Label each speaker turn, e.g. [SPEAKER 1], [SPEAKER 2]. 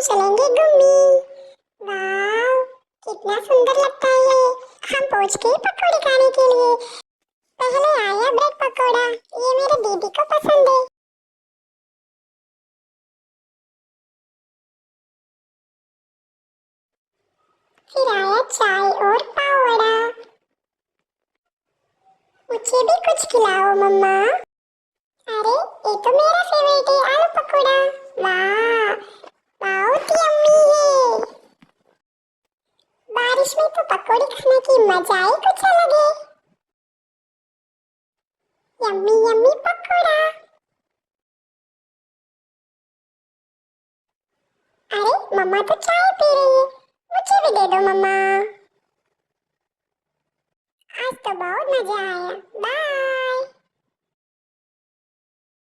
[SPEAKER 1] चलेंगे घूमने। वाह, कितना सुंदर लगता है ये। हम पहुंच गए पकौड़े खाने के लिए। पहले आया ब्रेड पकौड़ा, ये मेरे दीदी को पसंद है। फिर आया चाय और पाव वड़ा। मुझे भी कुछ खिलाओ मम्मा। अरे ये तो मेरा फेवरेट है, आलू पकौड़ा। वाह, बहुत यम्मी है। बारिश में तो पकौड़े खाने की मजा ही कुछ अलग है। Yummy yummy pakora. अरे मम्मा तो चाय पी रही है, मुझे भी दे दो मम्मा। आज तो बहुत मजा आया। बाय।